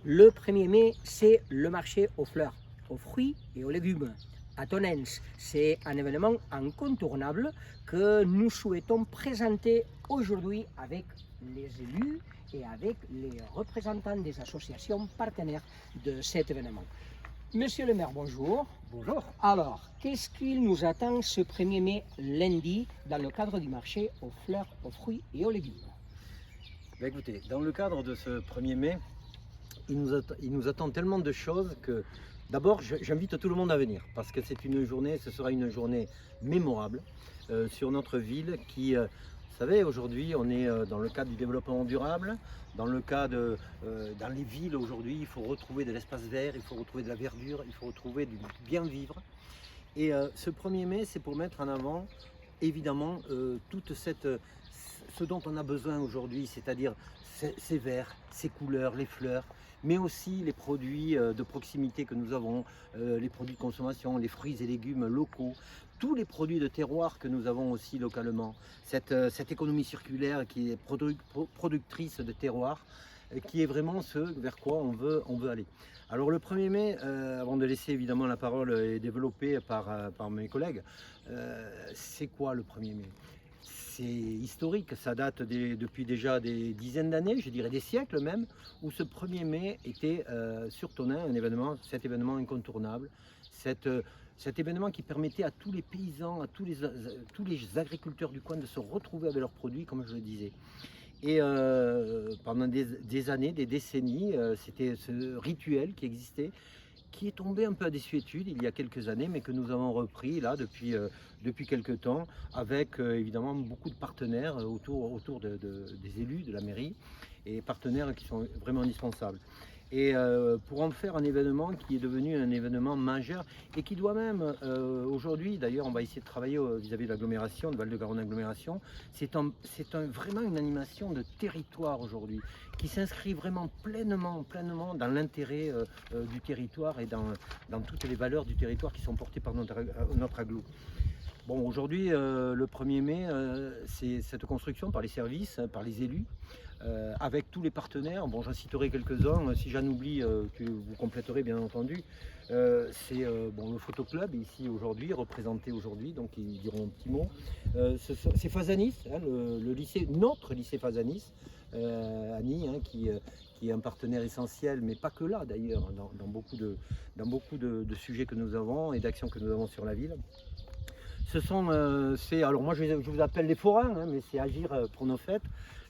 Le 1er mai, c'est le marché aux fleurs, aux fruits et aux légumes. À Tonens, c'est un événement incontournable que nous souhaitons présenter aujourd'hui avec les élus et avec les représentants des associations partenaires de cet événement. Monsieur le maire, bonjour. Bonjour. Alors, qu'est-ce qu'il nous attend ce 1er mai lundi dans le cadre du marché aux fleurs, aux fruits et aux légumes? Écoutez, dans le cadre de ce 1er mai, il nous attend tellement de choses que d'abord j'invite tout le monde à venir parce que ce sera une journée mémorable sur notre ville qui, vous savez, aujourd'hui on est dans le cadre du développement durable, dans les villes aujourd'hui il faut retrouver de l'espace vert, il faut retrouver de la verdure, il faut retrouver du bien vivre. Et ce 1er mai, c'est pour mettre en avant évidemment ce dont on a besoin aujourd'hui, c'est-à-dire ces verts, ces couleurs, les fleurs, mais aussi les produits de proximité que nous avons, les produits de consommation, les fruits et légumes locaux, tous les produits de terroir que nous avons aussi localement, cette économie circulaire qui est productrice de terroir, qui est vraiment ce vers quoi on veut aller. Alors le 1er mai, avant de laisser évidemment la parole et développée par mes collègues, c'est quoi le 1er mai? C'est historique, ça date depuis déjà des dizaines d'années, je dirais des siècles même, où ce 1er mai était sur Tonneins cet événement incontournable, cet événement qui permettait à tous les paysans, à tous les agriculteurs du coin de se retrouver avec leurs produits, comme je le disais. Et pendant des années, des décennies, c'était ce rituel qui existait, qui est tombé un peu à désuétude il y a quelques années, mais que nous avons repris là depuis quelques temps, avec évidemment beaucoup de partenaires autour des élus de la mairie, et partenaires qui sont vraiment indispensables. Et pour en faire un événement qui est devenu un événement majeur et qui doit même, aujourd'hui, d'ailleurs on va essayer de travailler vis-à-vis de l'agglomération, de Val-de-Garonne agglomération, vraiment une animation de territoire aujourd'hui, qui s'inscrit vraiment pleinement dans l'intérêt du territoire et dans toutes les valeurs du territoire qui sont portées par notre agglo. Bon, aujourd'hui, le 1er mai, c'est cette construction par les services, par les élus, avec tous les partenaires. Bon, j'en citerai quelques-uns, si j'en oublie, vous compléterez bien entendu. C'est le photoclub ici aujourd'hui, représenté aujourd'hui, donc ils diront un petit mot. C'est Fazanis, hein, notre lycée Fazanis, Annie, hein, qui est un partenaire essentiel, mais pas que là d'ailleurs, dans beaucoup de sujets que nous avons et d'actions que nous avons sur la ville. Alors moi je vous appelle les forains, hein, mais c'est Agir pour nos fêtes.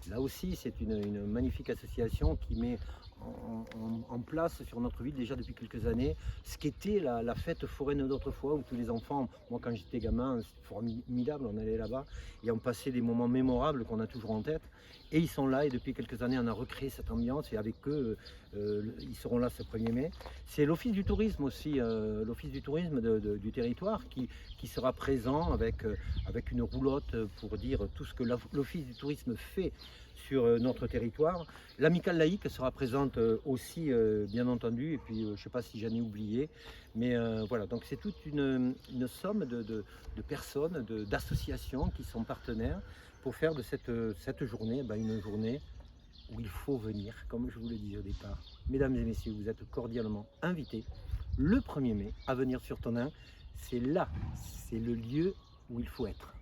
Là aussi c'est une magnifique association qui met en place sur notre ville déjà depuis quelques années ce qu'était la fête foraine d'autrefois, où tous les enfants, moi quand j'étais gamin, c'était formidable, on allait là-bas et on passait des moments mémorables qu'on a toujours en tête, et ils sont là, et depuis quelques années on a recréé cette ambiance, et avec eux ils seront là ce 1er mai. C'est l'office du tourisme aussi, l'office du tourisme du territoire qui sera présent avec une roulotte pour dire tout ce que l'office du tourisme fait sur notre territoire. L'amicale laïque sera présente aussi, bien entendu, et puis je ne sais pas si j'en ai oublié, mais voilà, donc c'est toute une somme de personnes, d'associations qui sont partenaires pour faire de cette journée une journée où il faut venir, comme je vous le disais au départ. Mesdames et messieurs, vous êtes cordialement invités le 1er mai à venir sur Tonneins. C'est là, c'est le lieu où il faut être.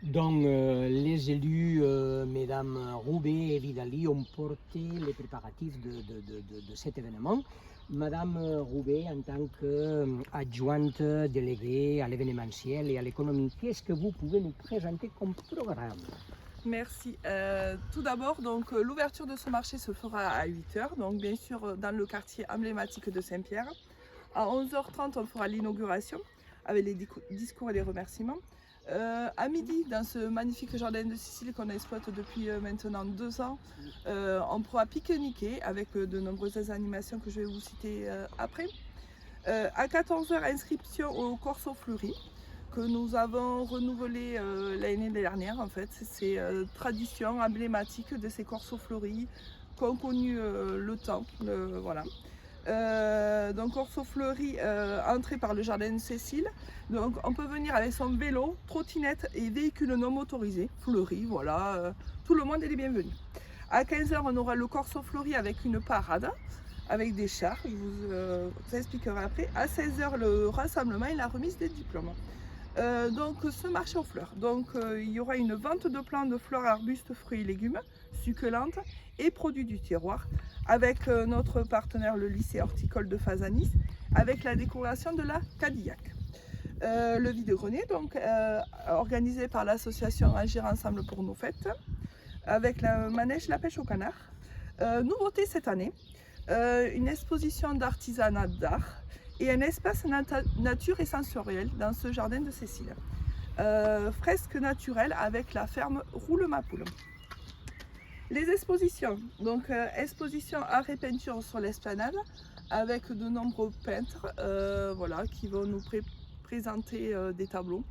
Donc les élus, mesdames Roubaix et Vidali, ont porté les préparatifs de cet événement. Madame Roubaix, en tant qu'adjointe déléguée à l'événementiel et à l'économie, qu'est-ce que vous pouvez nous présenter comme programme? Merci. Tout d'abord, donc l'ouverture de ce marché se fera à 8h, donc bien sûr dans le quartier emblématique de Saint-Pierre. À 11h30, on fera l'inauguration avec les discours et les remerciements. À midi, dans ce magnifique jardin de Sicile qu'on exploite depuis maintenant 2 ans, on pourra pique-niquer avec de nombreuses animations que je vais vous citer après. À 14h, inscription au Corso Fleuri, que nous avons renouvelé l'année dernière. En fait, c'est tradition emblématique de ces Corso Fleuris qui ont connu le temps. Voilà. Donc Corso Fleuri, entrée par le jardin de Cécile. Donc on peut venir avec son vélo, trottinette et véhicule non motorisé. Fleury, voilà, tout le monde est les bienvenus. À 15h, on aura le Corso Fleuri avec une parade avec des chars, je vous expliquerai après. À 16h, le rassemblement et la remise des diplômes. Donc ce marché aux fleurs, donc il y aura une vente de plants de fleurs, arbustes, fruits et légumes, succulentes et produits du terroir, avec notre partenaire le lycée horticole de Fazanis, avec la décoration de la Cadillac. Le vide-grenier, donc organisé par l'association Agir Ensemble pour nos fêtes, avec le manège La Pêche au Canard. Nouveauté cette année, une exposition d'artisanat d'art et un espace nature et sensoriel dans ce jardin de Cécile. Fresque naturelle avec la ferme Roule-ma-Poule. Les expositions, donc exposition art et peinture sur l'esplanade avec de nombreux peintres voilà, qui vont nous présenter des tableaux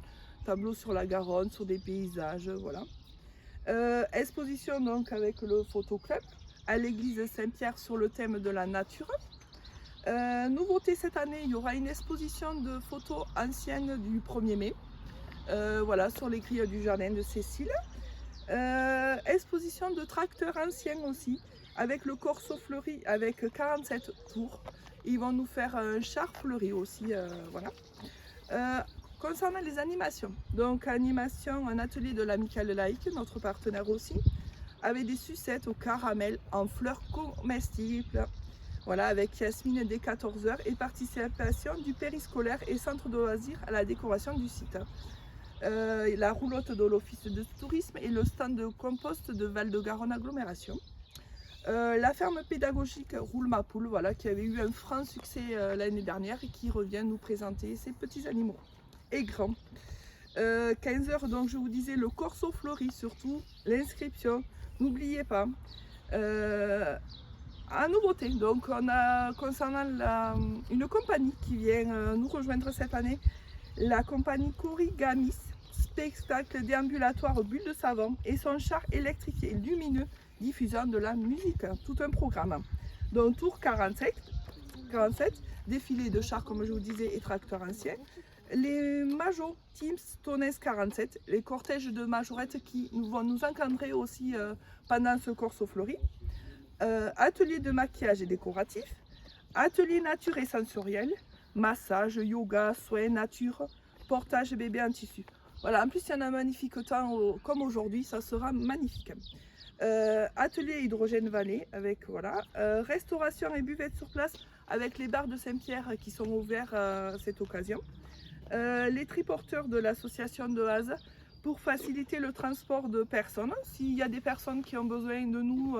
sur la Garonne, sur des paysages, voilà. Exposition donc avec le photoclub à l'église Saint-Pierre sur le thème de la nature. Nouveauté cette année, il y aura une exposition de photos anciennes du 1er mai, voilà, sur les grilles du jardin de Cécile. Exposition de tracteurs anciens aussi, avec le Corso fleuri avec 47 tours. Ils vont nous faire un char fleuri aussi, voilà. Concernant les animations, donc animation, un atelier de l'Amicale laïque, notre partenaire aussi, avec des sucettes au caramel en fleurs comestibles. Voilà, avec Yasmine dès 14h et participation du périscolaire et centre de loisirs à la décoration du site. La roulotte de l'office de tourisme et le stand de compost de Val-de-Garonne agglomération. La ferme pédagogique Roule-ma-Poule, voilà, qui avait eu un franc succès l'année dernière et qui revient nous présenter ses petits animaux et grands. 15h, donc je vous disais le Corso fleuri, surtout l'inscription, n'oubliez pas. En nouveauté, donc on a concernant une compagnie qui vient nous rejoindre cette année, la compagnie Corigamis, spectacle déambulatoire bulle de savon et son char électrifié lumineux diffusant de la musique, tout un programme. Donc tour 47, défilé de chars comme je vous disais et tracteurs anciens, les Majo Teams Tonnes 47, les cortèges de majorettes qui vont nous encadrer aussi pendant ce Corso fleuri. Atelier de maquillage et décoratif, atelier nature et sensoriel, massage, yoga, soins, nature, portage bébé en tissu. Voilà, en plus il y en a un magnifique temps comme aujourd'hui, ça sera magnifique. Atelier hydrogène vallée avec voilà, restauration et buvette sur place avec les bars de Saint-Pierre qui sont ouverts à cette occasion. Les triporteurs de l'association de Haze pour faciliter le transport de personnes. S'il y a des personnes qui ont besoin de nous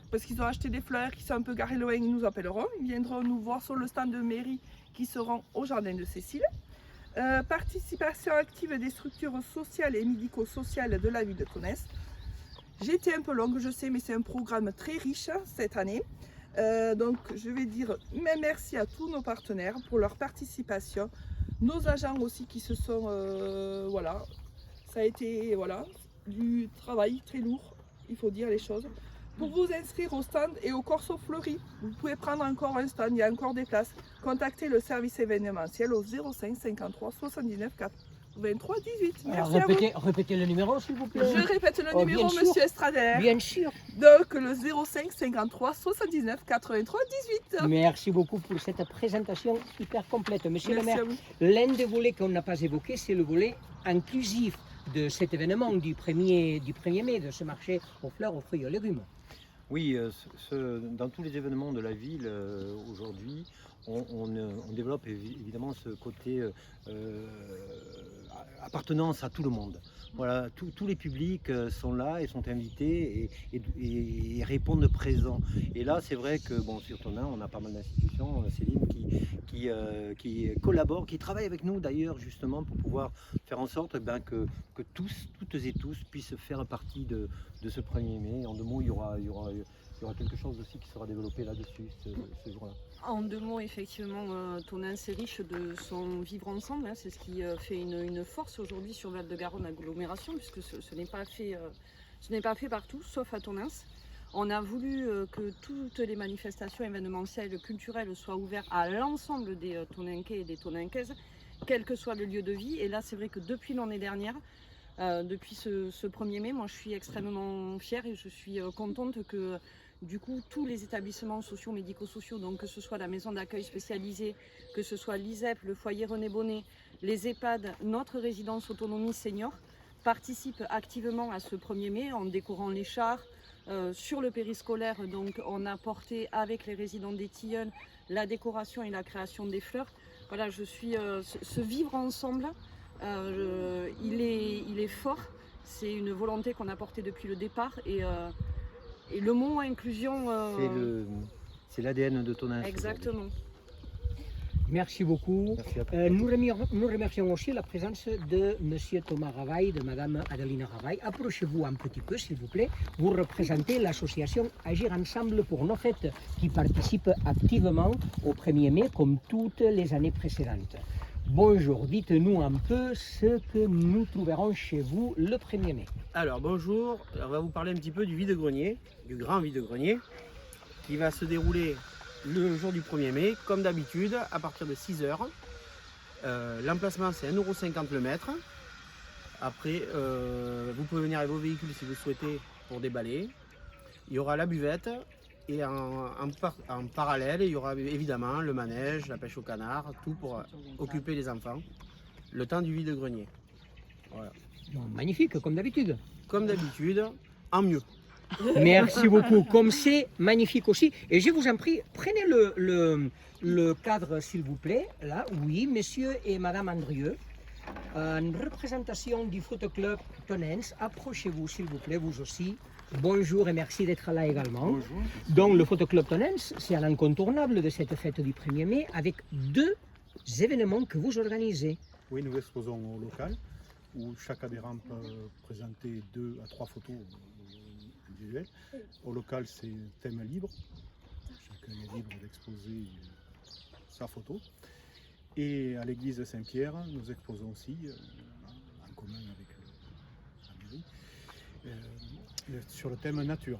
parce qu'ils ont acheté des fleurs, qui sont un peu garés loin, ils nous appelleront. Ils viendront nous voir sur le stand de mairie qui seront au jardin de Cécile. Participation active des structures sociales et médico-sociales de la ville de Tonnes. J'ai été un peu longue, je sais, mais c'est un programme très riche cette année. Donc je vais dire merci à tous nos partenaires pour leur participation. Nos agents aussi qui se sont... voilà, ça a été voilà, du travail très lourd, il faut dire les choses. Pour vous inscrire au stand et au Corso fleuri, vous pouvez prendre encore un stand, il y a encore des places. Contactez le service événementiel au 05 53 79 23 18. Alors, Merci répétez le numéro s'il vous plaît. Je répète le numéro, bien sûr. monsieur Estrader. Bien sûr. Donc le 05 53 79 83 18. Merci beaucoup pour cette présentation hyper complète. Monsieur le Merci maire, à vous. l'un des volets qu'on n'a pas évoqué, c'est le volet inclusif de cet événement du 1er mai, de ce marché aux fleurs, aux fruits et aux légumes. Oui, dans tous les événements de la ville aujourd'hui, on développe évidemment ce côté appartenance à tout le monde. Voilà, tous les publics sont là et sont invités et répondent présents. Et là, c'est vrai que bon, sur Tonnes, on a pas mal d'institutions, Céline, qui collaborent, qui travaillent avec nous d'ailleurs justement pour pouvoir faire en sorte que toutes et tous puissent faire partie de ce 1er mai. En deux mots, il y aura quelque chose aussi qui sera développé là-dessus ce jour-là. En deux mots, effectivement, Tonnes est riche de son vivre ensemble. Hein, c'est ce qui fait une force aujourd'hui sur Val-de-Garonne agglomération, puisque ce n'est pas fait partout, sauf à Tonnes. On a voulu que toutes les manifestations événementielles, culturelles soient ouvertes à l'ensemble des Tonnenquais et des Tonnenquaises, quel que soit le lieu de vie. Et là, c'est vrai que depuis l'année dernière, depuis ce 1er mai. Moi, je suis extrêmement fière et je suis contente que du coup tous les établissements sociaux, médico-sociaux, donc que ce soit la maison d'accueil spécialisée, que ce soit l'ISEP, le foyer René Bonnet, les EHPAD, notre résidence autonomie senior, participent activement à ce 1er mai en décorant les chars. Sur le périscolaire, donc, on a porté avec les résidents des Tilleuls la décoration et la création des fleurs. Voilà, je suis ce vivre ensemble, il est fort. C'est une volonté qu'on a portée depuis le départ et le mot inclusion. C'est l'ADN de ton institut. Exactement. Merci beaucoup. Merci à toi. Nous remercions aussi la présence de M. Thomas Ravaille, de Mme Adeline Ravaille. Approchez-vous un petit peu, s'il vous plaît. Vous représentez l'association Agir Ensemble pour nos fêtes, qui participe activement au 1er mai, comme toutes les années précédentes. Bonjour, dites-nous un peu ce que nous trouverons chez vous le 1er mai. Alors bonjour, on va vous parler un petit peu du vide-grenier, du grand vide-grenier, qui va se dérouler le jour du 1er mai, comme d'habitude, à partir de 6 h. L'emplacement c'est 1,50 € le mètre. Après, vous pouvez venir avec vos véhicules si vous souhaitez pour déballer. Il y aura la buvette et en parallèle, il y aura évidemment le manège, la pêche au canard, tout pour occuper les enfants. Le temps du vide-grenier. Voilà. Bon, magnifique, comme d'habitude. Comme d'habitude, en mieux. Merci beaucoup. Comme c'est magnifique aussi. Et je vous en prie, prenez le cadre, s'il vous plaît. Là, oui, monsieur et madame Andrieux. En représentation du Photo Club Tonens, approchez-vous, s'il vous plaît, vous aussi. Bonjour et merci d'être là également. Bonjour. Donc, le Photo Club Tonens, c'est un incontournable de cette fête du 1er mai avec 2 événements que vous organisez. Oui, nous exposons au local où chaque adhérent peut présenter 2 à 3 photos individuelles. Au local, c'est thème libre. Chacun est libre d'exposer sa photo. Et à l'église de Saint-Pierre, nous exposons aussi, en commun avec la mairie, sur le thème nature.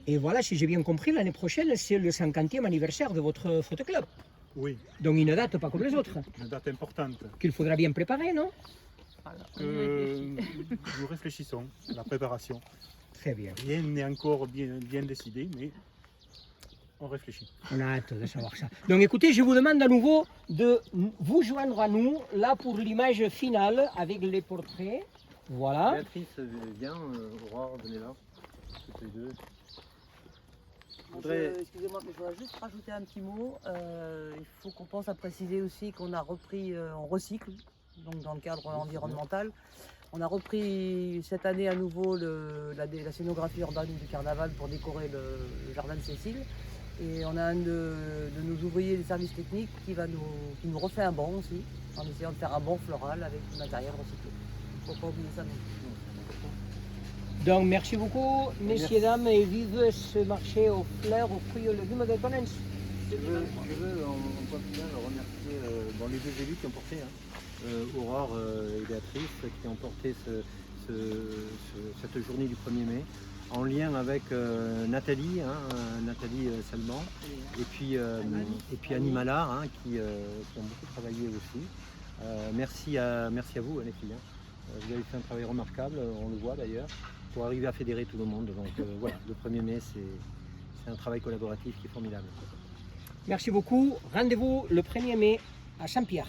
Et voilà, si j'ai bien compris, l'année prochaine, c'est le 50e anniversaire de votre Photo Club. Oui, Donc une date pas comme les autres, une date importante. qu'il faudra bien préparer, non? Nous réfléchissons à la préparation. Très bien. Rien n'est encore bien décidé, mais on réfléchit. On a hâte de savoir ça. Donc écoutez, je vous demande à nouveau de vous joindre à nous, là pour l'image finale avec les portraits. Voilà. Béatrice, viens, Aurore, venez là, toutes les deux. Excusez-moi, mais je voudrais juste rajouter un petit mot. Il faut qu'on pense à préciser aussi qu'on a repris, on recycle, donc dans le cadre environnemental. On a repris cette année à nouveau la scénographie urbaine du carnaval pour décorer le jardin de Cécile. Et on a un de nos ouvriers des services techniques qui nous refait un banc aussi, en essayant de faire un banc floral avec du matériel recyclé. Il ne faut pas oublier ça non plus. Donc merci beaucoup, messieurs, dames, et vive ce marché aux fleurs, aux fruits et aux légumes de Tonens. Je veux en point final remercier les 2 élus qui ont porté, Aurore et Béatrice, qui ont porté cette journée du 1er mai, en lien avec Nathalie, Nathalie Salman, et puis Annie Mallard, qui ont beaucoup travaillé aussi. Merci à vous, les filles. Vous avez fait un travail remarquable, on le voit d'ailleurs, pour arriver à fédérer tout le monde. Donc voilà, le 1er mai, c'est un travail collaboratif qui est formidable. Merci beaucoup. Rendez-vous le 1er mai à Saint-Pierre.